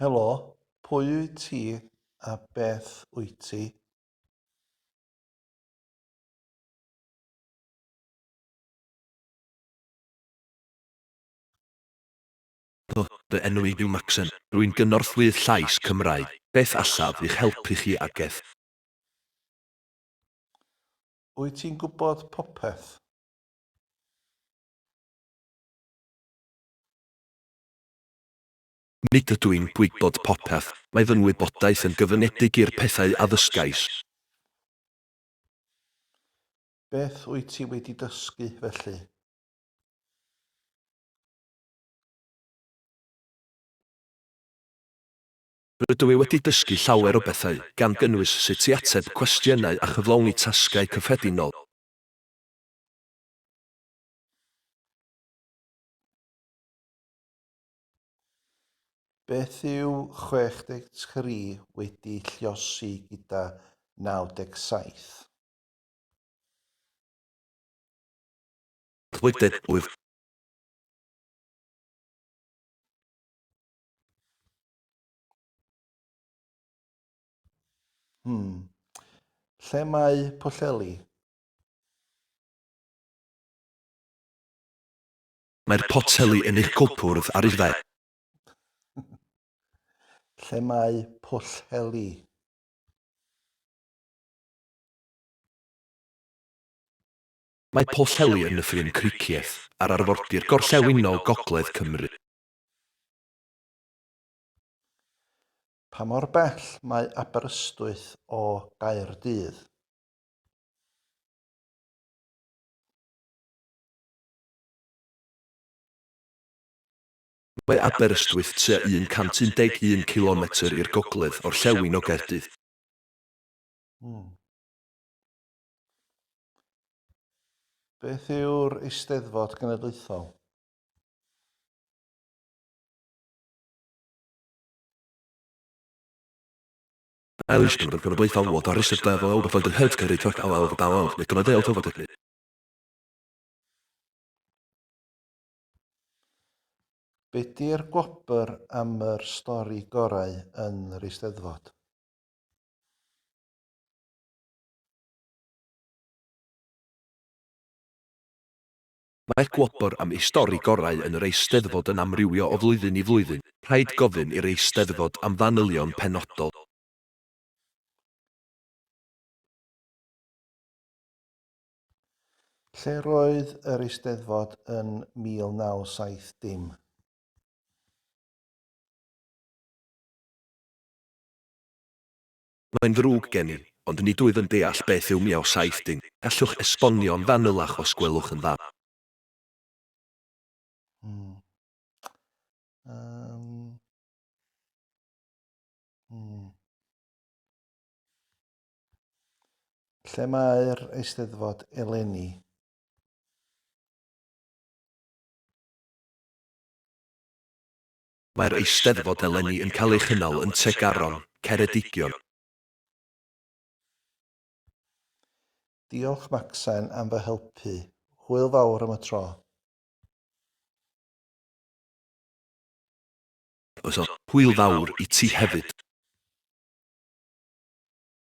Helo, pwy wyt ti a beth wyt ti? Dy enw i yw Macsen. Rwy'n gynorthwydd llais Cymraeg. Beth allaf i'ch helpu chi ageth? Wyt ti'n gwybod popeth? Nid ydw i'n gwybod popeth. Mae fy wybodaeth yn gyfynedig i'r pethau addysgais. Beth wyt ti wedi dysgu felly? Rydw i wedi dysgu llawer o bethau, gan gynnwys sut i ateb cwestiynau a chyflawni tasgau cyffredinol. Beth yw 63 wedi lluosi gyda 97? Llwyded wyf. Lle mae Pwllheli? Mae'r poteli yn eich cwpwrdd ar ei dde. Lle mae Pwllheli? Mae Pwllheli yn Nyffryn Cricieth, ar arfordir gorllewinol Gogledd Cymru. Pa mor bell mae Aberystwyth o Gaerdydd? Mae Aberystwyth tua 111 km i'r gogledd o'r llewyn o Gaerdydd. Beth yw'r Eisteddfod Genedlaethol? Eisteddfod Genedlaethol fod ar Eisteddfod o fod yn hyfgyrru trwy'r awel fod awel, neu gynadel to fod ydyn. Be di'r gwobr am yr stori gorau yn yr Eisteddfod? Mae'r gwobr am ei stori gorau yn yr Eisteddfod yn amrywio o flwyddyn i flwyddyn. Rhaid gofyn i'r Eisteddfod am fanylion penodol. Lle roedd yr Eisteddfod yn 1970? Mae'n ddrwg gen i, ond nid wyf yn deall beth yw 1970. Gallwch esbonio'n fanylach os gwelwch yn dda. Lle mae'r Eisteddfod eleni? Mae'r Eisteddfod eleni yn cael ei chynnal yn Tregaron, Ceredigion. Diolch Macsen am fy helpu. Hwyl fawr am y tro. Hwyl fawr i ti hefyd.